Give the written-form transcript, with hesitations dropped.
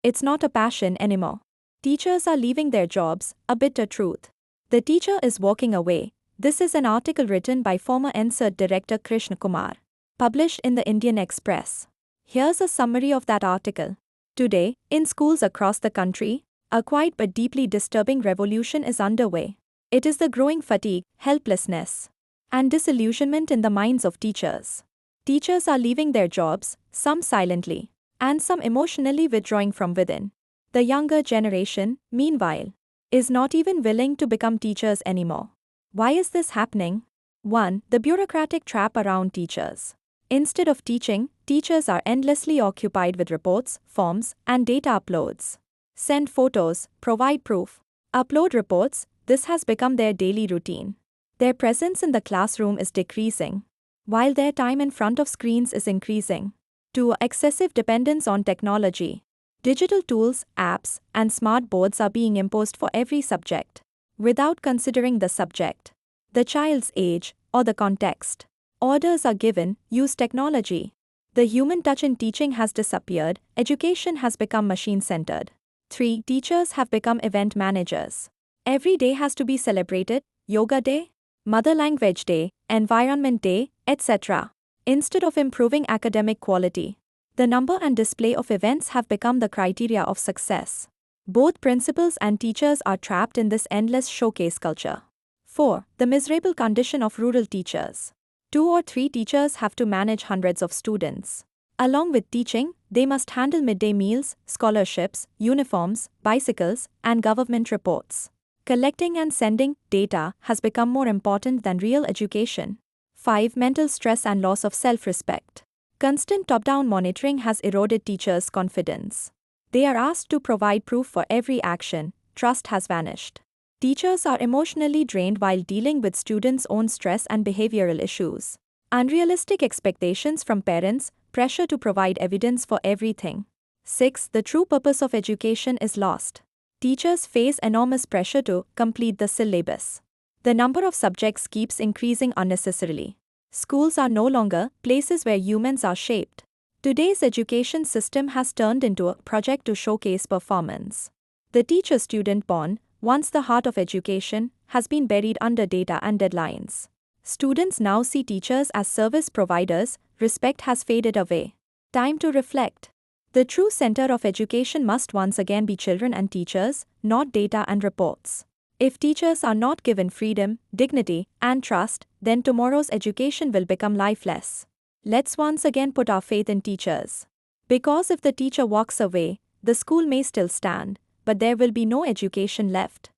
It's not a passion anymore. Teachers are leaving their jobs, a bitter truth. The teacher is walking away. This is an article written by former NSERT director Krishna Kumar, published in the Indian Express. Here's a summary of that article. Today, in schools across the country, a quiet but deeply disturbing revolution is underway. It is the growing fatigue, helplessness, and disillusionment in the minds of teachers. Teachers are leaving their jobs, some silently, and some emotionally withdrawing from within. The younger generation, meanwhile, is not even willing to become teachers anymore. Why is this happening? 1. The bureaucratic trap around teachers. Instead of teaching, teachers are endlessly occupied with reports, forms, and data uploads. Send photos, provide proof, upload reports. This has become their daily routine. Their presence in the classroom is decreasing, while their time in front of screens is increasing. 2. Excessive dependence on technology. Digital tools, apps, and smart boards are being imposed for every subject, without considering the subject, the child's age, or the context. Orders are given, use technology. The human touch in teaching has disappeared, education has become machine-centered. 3. Teachers have become event managers. Every day has to be celebrated, Yoga Day, Mother Language Day, Environment Day, etc. Instead of improving academic quality, the number and display of events have become the criteria of success. Both principals and teachers are trapped in this endless showcase culture. 4. The miserable condition of rural teachers. 2 or 3 teachers have to manage hundreds of students. Along with teaching, they must handle midday meals, scholarships, uniforms, bicycles, and government reports. Collecting and sending data has become more important than real education. 5. Mental stress and loss of self-respect. Constant top-down monitoring has eroded teachers' confidence. They are asked to provide proof for every action. Trust has vanished. Teachers are emotionally drained while dealing with students' own stress and behavioral issues. Unrealistic expectations from parents, pressure to provide evidence for everything. 6. The true purpose of education is lost. Teachers face enormous pressure to complete the syllabus. The number of subjects keeps increasing unnecessarily. Schools are no longer places where humans are shaped. Today's education system has turned into a project to showcase performance. The teacher-student bond, once the heart of education, has been buried under data and deadlines. Students now see teachers as service providers. Respect has faded away. Time to reflect. The true center of education must once again be children and teachers, not data and reports. If teachers are not given freedom, dignity, and trust, then tomorrow's education will become lifeless. Let's once again put our faith in teachers. Because if the teacher walks away, the school may still stand, but there will be no education left.